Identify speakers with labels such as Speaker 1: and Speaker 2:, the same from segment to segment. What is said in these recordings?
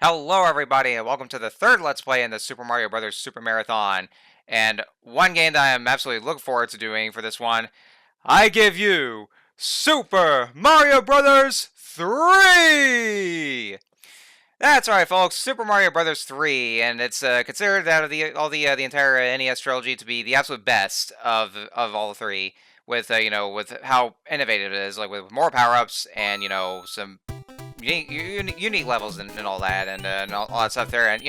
Speaker 1: Hello, everybody, and welcome to the third Let's Play in the Super Mario Bros. Super Marathon. And one game that I am absolutely looking forward to doing for this one, I give you Super Mario Bros. 3! That's right, folks, Super Mario Bros. 3, and it's considered out of the entire NES trilogy to be the absolute best of all the three, with with how innovative it is, like with more power-ups and some unique levels and all that, and all that stuff there. And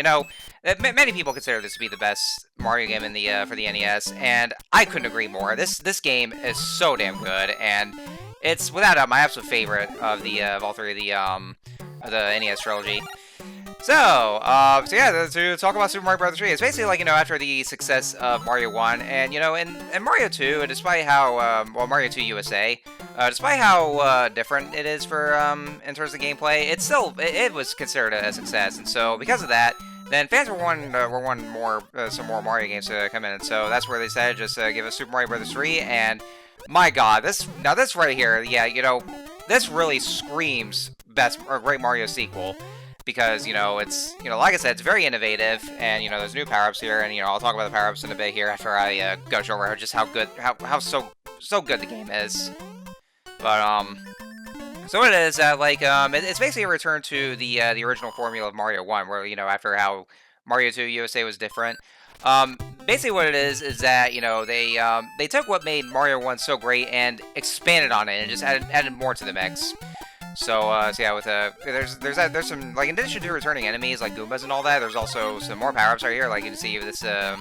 Speaker 1: many people consider this to be the best Mario game in the for the NES, and I couldn't agree more. This game is so damn good, and it's without doubt my absolute favorite of all three of the NES trilogy. So yeah, to talk about Super Mario Bros. 3, it's basically like, after the success of Mario 1, and, in Mario 2, despite how, Mario 2 USA, despite how, different it is for, in terms of gameplay, it was considered a success, and so, because of that, then fans were wanting more, some more Mario games to come in, and so that's where they decided just give us Super Mario Bros. 3, and, my god, this right here, yeah, this really screams best, or great Mario sequel. Because, it's, like I said, it's very innovative, and, there's new power-ups here, and, I'll talk about the power-ups in a bit here after I go over just how good, how so good the game is. But, so what it is, it's basically a return to the original formula of Mario 1, where, after how Mario 2 USA was different. Basically what it is that, they took what made Mario 1 so great and expanded on it, and just added more to the mix. So yeah, with there's some, like, in addition to returning enemies like Goombas and all that, there's also some more power-ups right here. Like you can see this the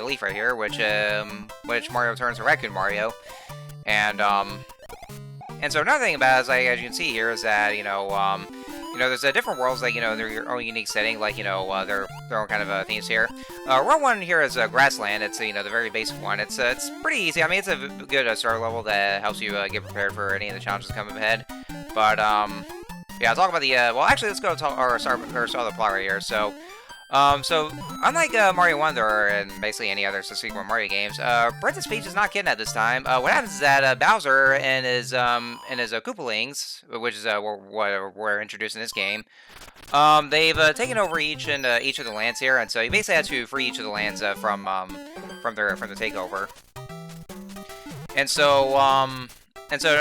Speaker 1: leaf right here, which Mario turns to Raccoon Mario, and so another thing about it is, like, as you can see here, is that there's different worlds, like, they're your own unique setting, like, their own kind of themes here. World 1 here is Grassland. It's, the very basic one. It's pretty easy. I mean, it's a good start level that helps you get prepared for any of the challenges coming ahead. But, yeah, I'll talk about the, well, actually, let's go start the plot right here. So unlike Mario 1 and basically any other subsequent Mario games, Princess Peach is not kidnapped this time. What happens is that Bowser and his Koopalings, which is what we're introduced in this game, they've taken over each of the lands here, and so you basically have to free each of the lands from the takeover. And so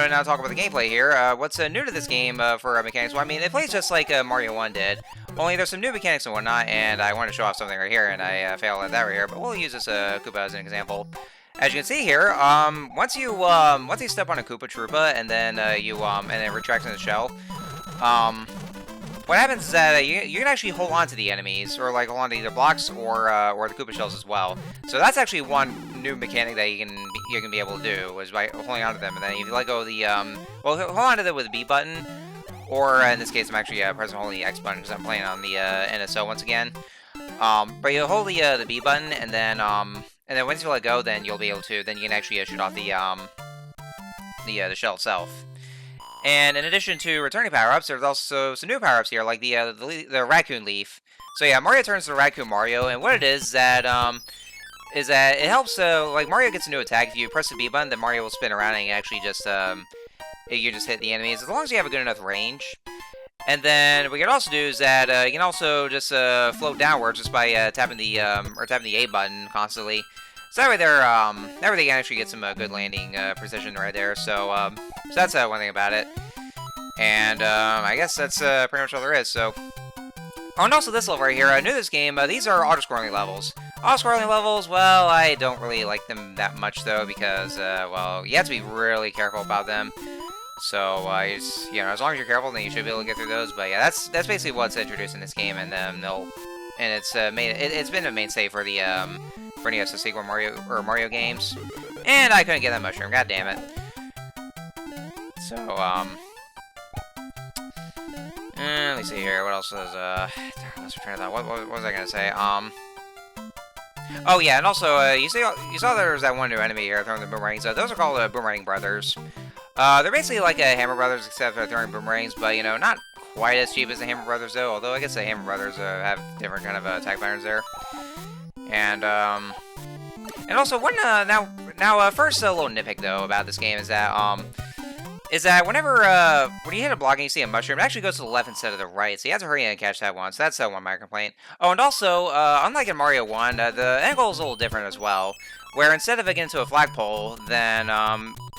Speaker 1: now talk about the gameplay here. What's new to this game for mechanics? Well, I mean, it plays just like Mario 1 did. Only there's some new mechanics and whatnot, and I want to show off something right here, and I failed at that right here. But we'll use this Koopa as an example. As you can see here, once you step on a Koopa Troopa and then and then retract in the shell, what happens is that you can actually hold on to the enemies, or like hold on to either blocks or the Koopa shells as well. So that's actually one new mechanic that you can be able to do, is by holding on to them, and then if you let go of the well, hold on to them with the B button, or in this case I'm actually pressing holding the X button because I'm playing on the NSO once again. But you hold the B button, and then once you let go, then you'll be able to, then you can actually shoot off the shell itself. And in addition to returning power-ups, there's also some new power-ups here, like the Raccoon Leaf. So yeah, Mario turns to Raccoon Mario, and what it is that it helps, like, Mario gets a new attack. If you press the B button, then Mario will spin around and actually just, you just hit the enemies, as long as you have a good enough range. And then what you can also do is that you can also just float downwards just by tapping the A button constantly. So that way they can actually get some good landing precision right there. So that's one thing about it. And I guess that's pretty much all there is. So, oh, and also this level right here, new to this game, these are auto-scrolling levels. Auto-scrolling levels, well, I don't really like them that much though, because well, you have to be really careful about them. So as long as you're careful, then you should be able to get through those. But yeah, that's basically what's introduced in this game, and it's been a mainstay for the for any subsequent Mario games. And I couldn't get that mushroom, god damn it. So let me see here, what else is let's return that. What was I gonna say? Oh yeah, and also you saw there was that one new enemy here throwing the boomerangs. Those are called Boomerang Brothers. They're basically like Hammer Brothers, except for throwing boomerangs, but not quite as cheap as the Hammer Brothers though. Although I guess the Hammer Brothers have different kind of attack patterns there. And also one now first a little nitpick though about this game is that is that when you hit a block and you see a mushroom, it actually goes to the left instead of the right, so you have to hurry and catch that one. So that's one of my complaint. Oh, and also, unlike in Mario 1, the angle is a little different as well, where instead of getting into a flagpole, then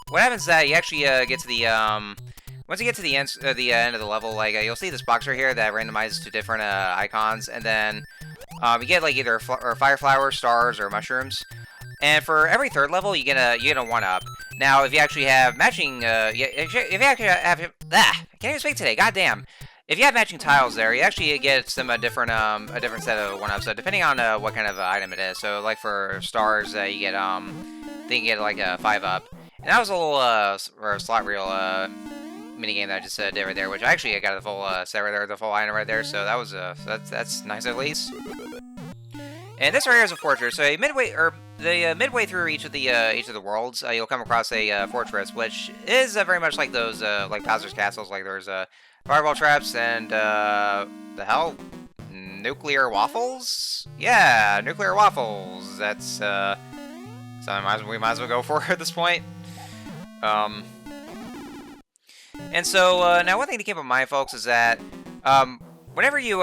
Speaker 1: what happens is that you actually get to the once you get to the end of the level, like you'll see this box right here that randomizes to different icons, and then you get like either fire flowers, stars, or mushrooms. And for every third level, you get a 1-up. Now, if you actually have matching, if you actually have, I can't even speak today. Goddamn. If you have matching tiles there, you actually get some a different set of 1-ups. So depending on what kind of item it is. So like for stars, you get then you get like a 5-up. And that was a little slot reel minigame that I just did right there, which I actually got the full set right there, the full item right there. So that was that's nice at least. And this right here is a fortress. So midway through each of the worlds, you'll come across a fortress, which is very much like those like Bowser's castles. Like there's fireball traps and the hell, nuclear waffles. Yeah, nuclear waffles. That's something we might as well go for at this point. And so now one thing to keep in mind, folks, is that whenever you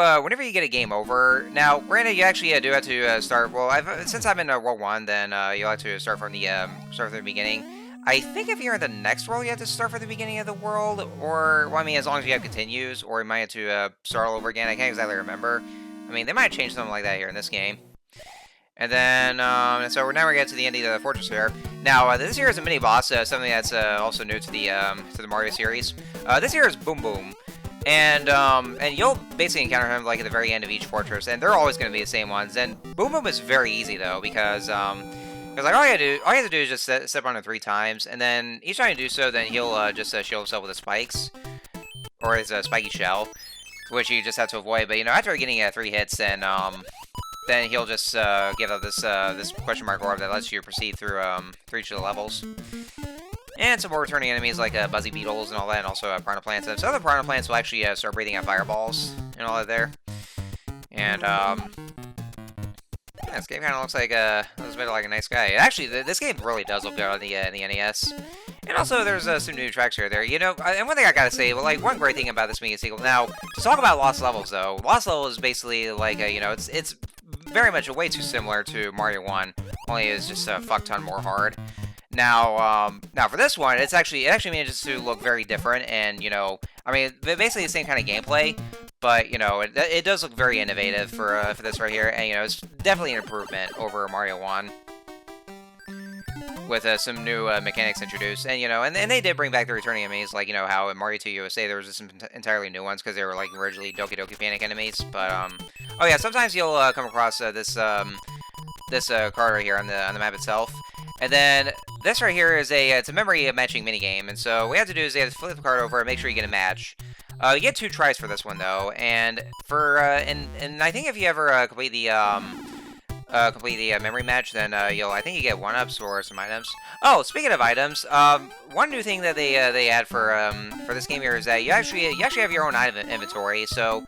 Speaker 1: get a game over, now granted you actually do have to start. Well, since I'm in World 1, then you'll have to start from the beginning. I think if you're in the next world, you have to start from the beginning of the world, or well, I mean, as long as you have continues, or you might have to start all over again. I can't exactly remember. I mean, they might change something like that here in this game. And then, so now we get to the end of the fortress here. Now, this here is a mini boss, something that's also new to the Mario series. This here is Boom Boom. And you'll basically encounter him like at the very end of each fortress, and they're always going to be the same ones. And Boom Boom is very easy though, because like all you have to do is just step on him 3 times, and then each time you do so, then he'll just shield himself with his spikes or his spiky shell, which you just have to avoid. But after getting 3 hits, then he'll just give up this question mark orb that lets you proceed through each of the levels. And some more returning enemies like Buzzy Beetles and all that, and also Piranha Plants. And some other Piranha Plants will actually start breathing out fireballs and all that there. And this game kind of looks like a bit like a nice guy. Actually, this game really does look good on the NES. And also, there's some new tracks here. And one thing I gotta say, well, like one great thing about this mini sequel. Now, to talk about Lost Levels though, Lost Levels is basically like it's very much way too similar to Mario 1, only it's just a fuck ton more hard. Now for this one, it actually manages to look very different, and I mean, basically the same kind of gameplay, but it does look very innovative for this right here, and it's definitely an improvement over Mario 1 with some new mechanics introduced, and and they did bring back the returning enemies, like how in Mario 2 USA there was just some entirely new ones because they were like originally Doki Doki Panic enemies, but oh yeah, sometimes you'll come across this card right here on the map itself. And then this right here is it's a memory matching minigame, and so what you have to do is you have to flip the card over and make sure you get a match. You get 2 tries for this one though, and for and I think if you ever complete the memory match, then I think you get 1-ups or some items. Oh, speaking of items, one new thing that they add for this game here is that you actually have your own item inventory. So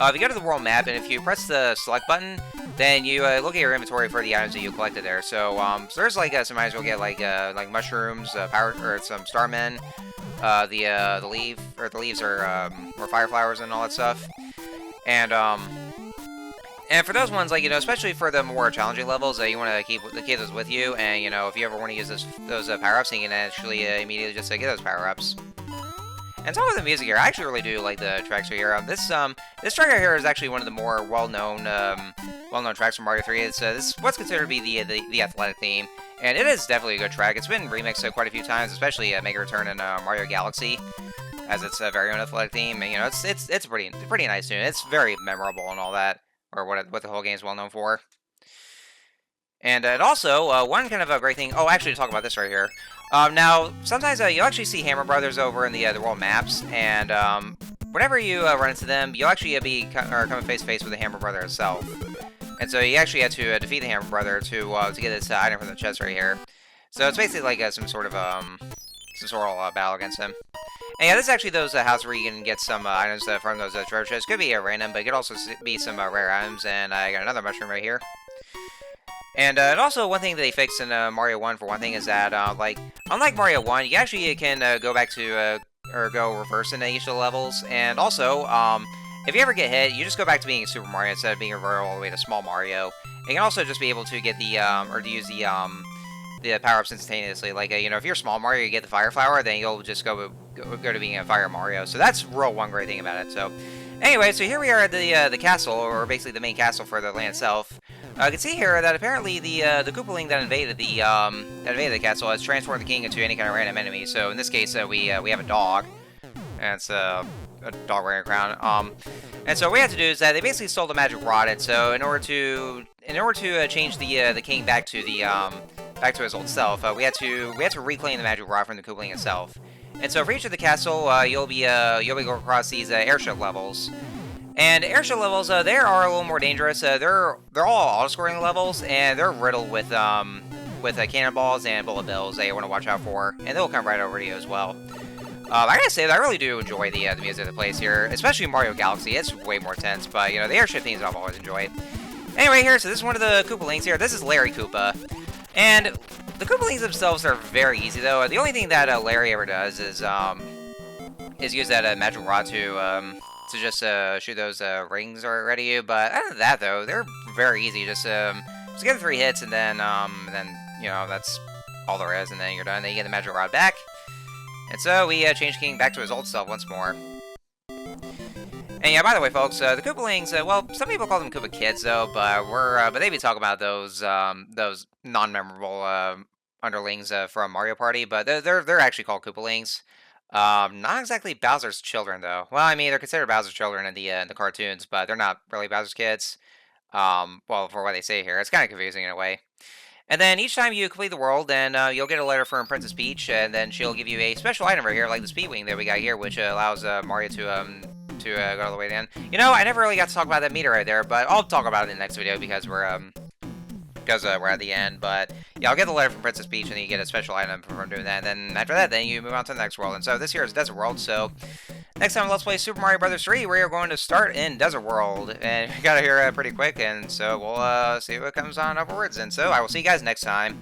Speaker 1: if you go to the world map and if you press the select button, then you look at your inventory for the items that you collected there. So there's like some items you'll get like mushrooms, power or some starmen, the leaves are more fire flowers and all that stuff, and for those ones, like especially for the more challenging levels, you want to keep those with you, and if you ever want to use those power-ups, you can actually immediately just get those power-ups. And talking about the music here, I actually really do like the tracks here. This track right here is actually one of the more well-known tracks from Mario 3. It's this is what's considered to be the athletic theme, and it is definitely a good track. It's been remixed quite a few times, especially make a return in Mario Galaxy as its very own athletic theme. And it's pretty nice tune. It's very memorable and all that, or what the whole game is well known for. And it also, one kind of a great thing, actually to talk about this right here. Now, sometimes you'll actually see Hammer Brothers over in the world maps, and whenever you run into them, you'll actually come face to face with the Hammer Brother itself. And so you actually have to defeat the Hammer Brother to get this item from the chest right here. So it's basically like some sort of battle against him. And yeah, this is actually those houses where you can get some items from those treasure chests. Could be random, but it could also be some rare items. And I got another mushroom right here. And also one thing that they fixed in Mario 1 for one thing is that unlike Mario 1, you actually can go back to, or go reverse into each of the levels, and also, if you ever get hit, you just go back to being Super Mario instead of being reverted all the way to Small Mario. You can also just be able to get the, or to use the power-ups instantaneously. Like, you know, if you're Small Mario, you get the Fire Flower, then you'll just go to being a Fire Mario. So that's one great thing about it. So, anyway, so here we are at the castle, or basically the main castle for the land itself. You can see here that apparently the Koopaling that invaded the castle has transformed the king into any kind of random enemy. So in this case, we have a dog, and it's a dog wearing a crown. And so what we have to do is that they basically stole the magic rod, and so in order to change the king back to his old self, we had to reclaim the magic rod from the Koopaling itself. And so for each of the castle, you'll be going across these airship levels. And airship levels, they are a little more dangerous. They're all auto-scoring levels, and they're riddled with cannonballs and bullet bills that you want to watch out for, and they'll come right over to you as well. I gotta say that I really do enjoy the music that plays here, especially Mario Galaxy. It's way more tense, but you know the airship themes I've always enjoyed. Anyway, here, so this is one of the Koopalings here. This is Larry Koopa, and the Koopalings themselves are very easy though. The only thing that Larry ever does is use that magic rod to just shoot those rings already you. But other than that though, they're very easy. Just get the 3 hits and then you know that's all there is, and then you're done. Then you get the magic rod back. And so we change King back to his old self once more. And yeah, by the way, folks, the Koopalings, well, some people call them Koopa Kids, though, but they be talking about those non-memorable underlings from Mario Party, but they're actually called Koopalings. Not exactly Bowser's children, though. Well, I mean, they're considered Bowser's children in the cartoons, but they're not really Bowser's kids. Well, for what they say here, it's kind of confusing in a way. And then each time you complete the world, then you'll get a letter from Princess Peach, and then she'll give you a special item right here, like the Speed Wing that we got here, which allows Mario to go all the way to the end. You know, I never really got to talk about that meter right there, but I'll talk about it in the next video because we're at the end. But yeah, I'll get the letter from Princess Peach, and then you get a special item from doing that. And then after that, then you move on to the next world. And so this here is Desert World. So next time, let's play Super Mario Bros. 3. We are going to start in Desert World, and we got to hear pretty quick. And so we'll see what comes on upwards. And so I will see you guys next time.